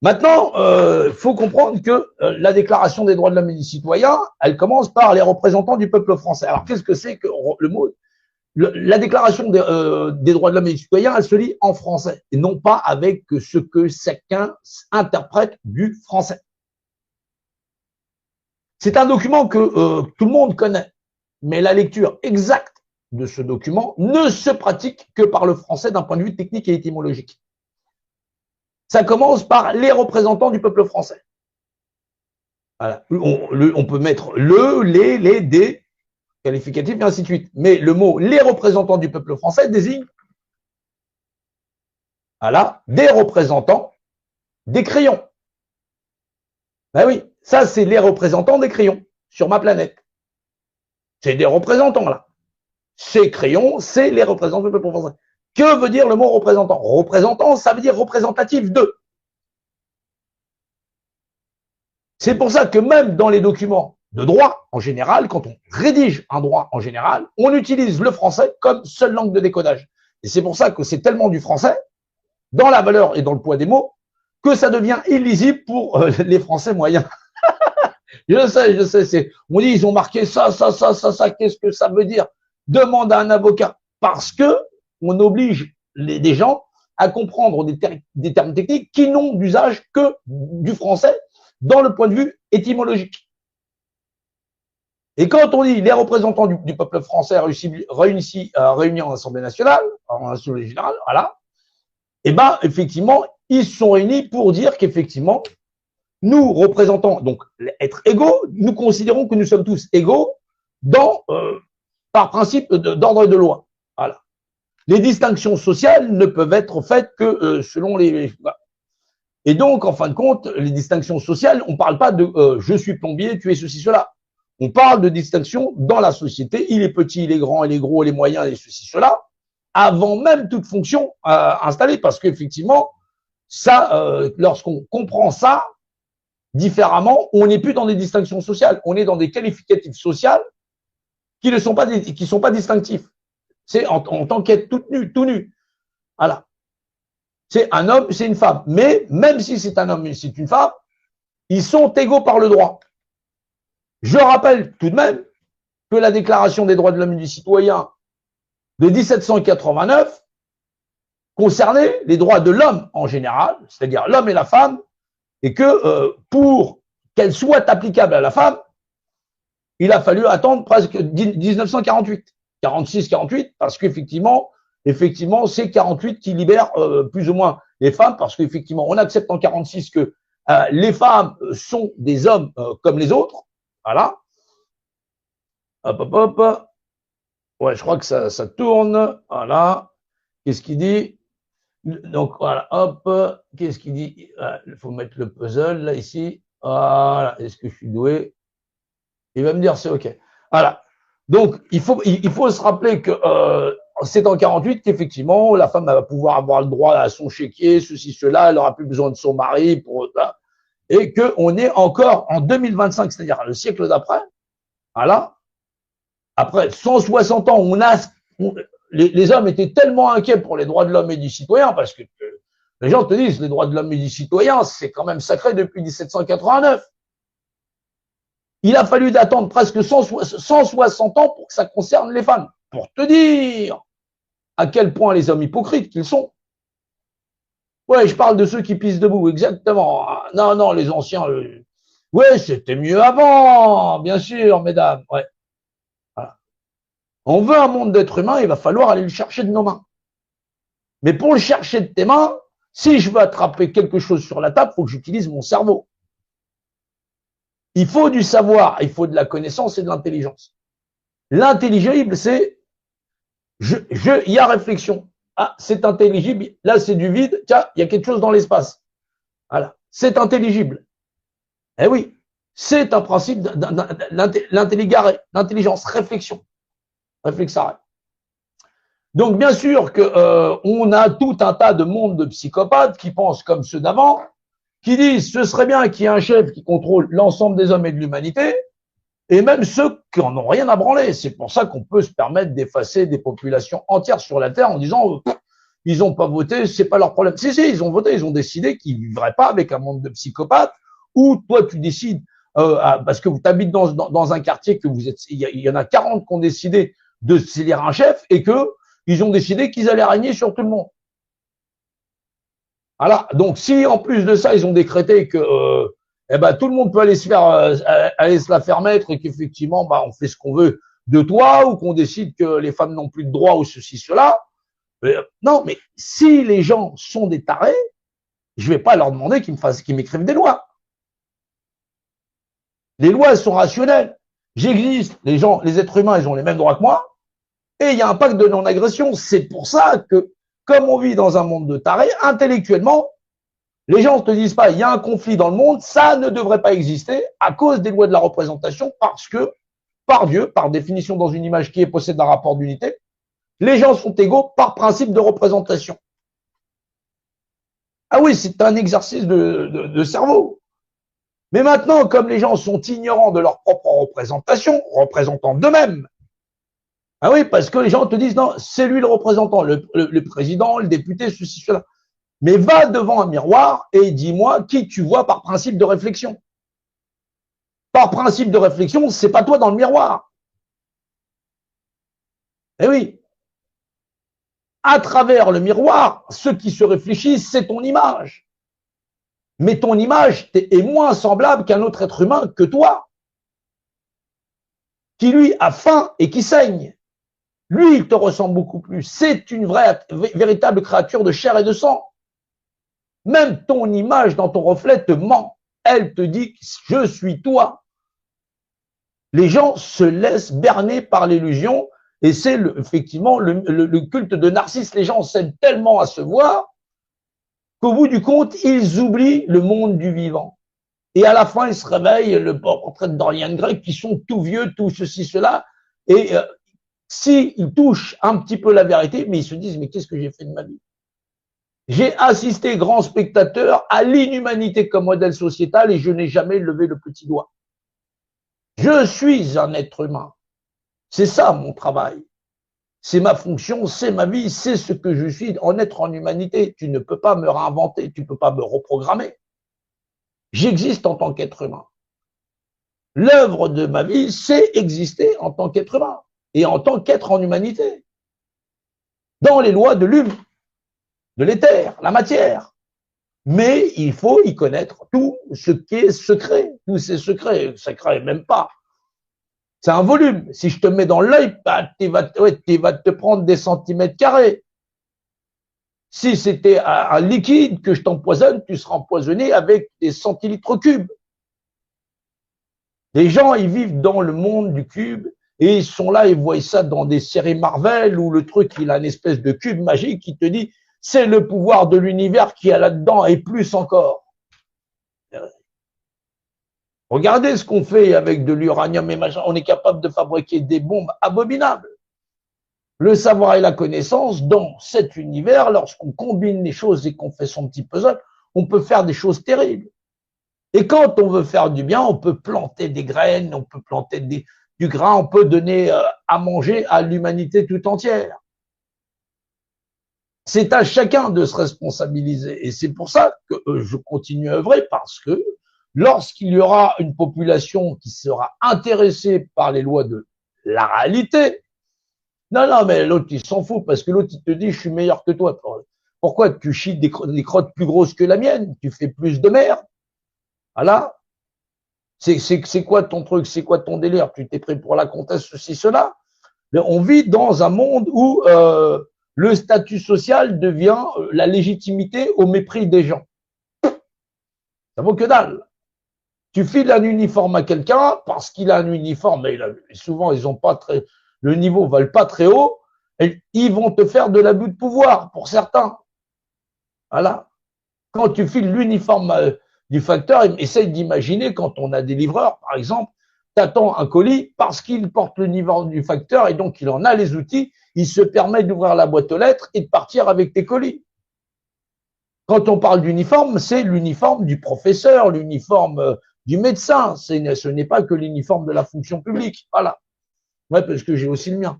Maintenant, faut comprendre que la Déclaration des droits de l'homme et du citoyen, elle commence par les représentants du peuple français. Alors, qu'est-ce que c'est que le mot la Déclaration des droits de l'homme et du citoyen, elle se lit en français, et non pas avec ce que chacun interprète du français. C'est un document que tout le monde connaît, mais la lecture exacte de ce document ne se pratique que par le français d'un point de vue technique et étymologique. Ça commence par les représentants du peuple français. Voilà. On peut mettre les, des qualificatifs et ainsi de suite. Mais le mot les représentants du peuple français désigne voilà, des représentants des crayons. Ben oui, ça c'est les représentants des crayons sur ma planète. C'est des représentants là. Ces crayons, c'est les représentants du peuple français. Que veut dire le mot représentant? Représentant, ça veut dire représentatif de. C'est pour ça que même dans les documents de droit en général, quand on rédige un droit en général, on utilise le français comme seule langue de décodage. Et c'est pour ça que c'est tellement du français, dans la valeur et dans le poids des mots, que ça devient illisible pour les Français moyens. Je sais. On dit, ils ont marqué ça, qu'est-ce que ça veut dire? Demande à un avocat. Parce que on oblige des gens à comprendre des termes techniques qui n'ont d'usage que du français dans le point de vue étymologique. Et quand on dit les représentants du peuple français réunis en Assemblée nationale, en Assemblée générale, voilà, et ben effectivement, ils sont réunis pour dire qu'effectivement, nous représentons, donc être égaux, nous considérons que nous sommes tous égaux dans, par principe d'ordre de loi. Voilà. Les distinctions sociales ne peuvent être faites que selon les. Et donc, en fin de compte, les distinctions sociales, on ne parle pas de je suis plombier, tu es ceci, cela. On parle de distinction dans la société. Il est petit, il est grand, il est gros, il est moyen, il est ceci, cela, avant même toute fonction installée. Parce qu'effectivement, ça, lorsqu'on comprend ça différemment, on n'est plus dans des distinctions sociales. On est dans des qualificatifs sociaux qui ne sont pas, qui sont pas distinctifs. C'est en tant qu'être tout nu. Voilà. C'est un homme, c'est une femme. Mais même si c'est un homme et c'est une femme, ils sont égaux par le droit. Je rappelle tout de même que la Déclaration des droits de l'homme et du citoyen de 1789 concernait les droits de l'homme en général, c'est-à-dire l'homme et la femme, et que pour qu'elle soit applicable à la femme, il a fallu attendre presque 1948, 46, 48, parce qu'effectivement, c'est 48 qui libère plus ou moins les femmes, parce qu'effectivement, on accepte en 46 que les femmes sont des hommes comme les autres. Voilà. Hop. Ouais, je crois que ça tourne. Voilà. Qu'est-ce qu'il dit? Donc, voilà, hop. Qu'est-ce qu'il dit? Il faut mettre le puzzle, là, ici. Voilà. Est-ce que je suis doué? Il va me dire c'est OK. Voilà. Donc, il faut se rappeler que c'est en 48 qu'effectivement, la femme va pouvoir avoir le droit à son chéquier, ceci, cela, elle n'aura plus besoin de son mari pour et qu'on est encore en 2025, c'est-à-dire le siècle d'après, voilà, après 160 ans, les hommes étaient tellement inquiets pour les droits de l'homme et du citoyen, parce que les gens te disent, les droits de l'homme et du citoyen, c'est quand même sacré depuis 1789. Il a fallu d'attendre presque 160 ans pour que ça concerne les femmes, pour te dire à quel point les hommes hypocrites qu'ils sont. Ouais, je parle de ceux qui pissent debout, exactement. Non, les anciens, ouais, c'était mieux avant, bien sûr, mesdames. Ouais. Voilà. On veut un monde d'êtres humains, il va falloir aller le chercher de nos mains. Mais pour le chercher de tes mains, si je veux attraper quelque chose sur la table, il faut que j'utilise mon cerveau. Il faut du savoir, il faut de la connaissance et de l'intelligence. L'intelligible, c'est il y a réflexion. Ah, c'est intelligible. Là, c'est du vide. Tiens, il y a quelque chose dans l'espace. Voilà. C'est intelligible. Eh oui. C'est un principe l'intelligence, réflexion. Réflexaré. Donc, bien sûr que on a tout un tas de mondes de psychopathes qui pensent comme ceux d'avant, qui disent ce serait bien qu'il y ait un chef qui contrôle l'ensemble des hommes et de l'humanité, et même ceux qui en ont rien à branler. C'est pour ça qu'on peut se permettre d'effacer des populations entières sur la Terre en disant ils n'ont pas voté, c'est pas leur problème. Si, ils ont voté, ils ont décidé qu'ils ne vivraient pas avec un monde de psychopathes, ou toi, tu décides, parce que tu habites dans un quartier que vous êtes, il y en a 40 qui ont décidé de s'élire un chef, et que ils ont décidé qu'ils allaient régner sur tout le monde. Voilà. Donc, si en plus de ça, ils ont décrété que eh ben, tout le monde peut aller se la faire mettre et qu'effectivement, bah, on fait ce qu'on veut de toi, ou qu'on décide que les femmes n'ont plus de droit ou ceci, cela. Non, mais si les gens sont des tarés, je vais pas leur demander qu'ils m'écrivent des lois. Les lois, elles sont rationnelles. J'existe, les êtres humains, ils ont les mêmes droits que moi, et il y a un pacte de non-agression. C'est pour ça que, comme on vit dans un monde de tarés, intellectuellement, les gens ne te disent pas, il y a un conflit dans le monde, ça ne devrait pas exister à cause des lois de la représentation, parce que, par Dieu, par définition dans une image qui est possède d'un rapport d'unité, les gens sont égaux par principe de représentation. Ah oui, c'est un exercice de cerveau. Mais maintenant, comme les gens sont ignorants de leur propre représentation, représentant d'eux-mêmes, ah oui, parce que les gens te disent, non, c'est lui le représentant, le président, le député, ceci, cela. Mais va devant un miroir et dis-moi qui tu vois par principe de réflexion. Par principe de réflexion, c'est pas toi dans le miroir. Eh oui. À travers le miroir, ce qui se réfléchit, c'est ton image. Mais ton image est moins semblable qu'un autre être humain que toi, qui lui a faim et qui saigne. Lui, il te ressemble beaucoup plus. C'est une véritable créature de chair et de sang. Même ton image dans ton reflet te ment. Elle te dit « je suis toi ». Les gens se laissent berner par l'illusion, et c'est effectivement le culte de Narcisse. Les gens s'aiment tellement à se voir qu'au bout du compte, ils oublient le monde du vivant. Et à la fin, ils se réveillent, le portrait de Dorian Gray, qui sont tout vieux, tout ceci, cela, et s'ils touchent un petit peu la vérité, mais ils se disent « mais qu'est-ce que j'ai fait de ma vie ?» J'ai assisté, grand spectateur, à l'inhumanité comme modèle sociétal, et je n'ai jamais levé le petit doigt. Je suis un être humain. C'est ça mon travail. C'est ma fonction, c'est ma vie, c'est ce que je suis en être en humanité. Tu ne peux pas me réinventer, tu ne peux pas me reprogrammer. J'existe en tant qu'être humain. L'œuvre de ma vie, c'est exister en tant qu'être humain et en tant qu'être en humanité. Dans les lois de l'hume, de l'éther, la matière. Mais il faut y connaître tout ce qui est secret, tous ces secrets même pas. C'est un volume. Si je te mets dans l'œil, bah, tu vas te prendre des centimètres carrés. Si c'était un liquide que je t'empoisonne, tu seras empoisonné avec des centilitres cubes. Les gens, ils vivent dans le monde du cube et ils sont là, ils voient ça dans des séries Marvel où le truc, il a une espèce de cube magique qui te dit c'est le pouvoir de l'univers qui est là-dedans et plus encore. Regardez ce qu'on fait avec de l'uranium et machin. On est capable de fabriquer des bombes abominables. Le savoir et la connaissance, dans cet univers, lorsqu'on combine les choses et qu'on fait son petit puzzle, on peut faire des choses terribles. Et quand on veut faire du bien, on peut planter des graines, on peut planter du grain, on peut donner à manger à l'humanité tout entière. C'est à chacun de se responsabiliser. Et c'est pour ça que je continue à œuvrer, parce que lorsqu'il y aura une population qui sera intéressée par les lois de la réalité, non, mais l'autre, il s'en fout, parce que l'autre, il te dit, je suis meilleur que toi. Pourquoi tu chies des crottes plus grosses que la mienne? Tu fais plus de merde. Voilà. C'est quoi ton truc? C'est quoi ton délire? Tu t'es pris pour la comtesse, ceci, cela. Mais on vit dans un monde où le statut social devient la légitimité au mépris des gens. Ça vaut que dalle. Tu files un uniforme à quelqu'un parce qu'il a un uniforme, mais souvent ils ont pas le niveau va pas très haut, et ils vont te faire de l'abus de pouvoir pour certains. Voilà. Quand tu files l'uniforme du facteur, essaye d'imaginer quand on a des livreurs, par exemple, t'attends un colis parce qu'il porte l'uniforme du facteur et donc il en a les outils, il se permet d'ouvrir la boîte aux lettres et de partir avec tes colis. Quand on parle d'uniforme, c'est l'uniforme du professeur, l'uniforme du médecin. Ce n'est pas que l'uniforme de la fonction publique. Voilà. Ouais, parce que j'ai aussi le mien.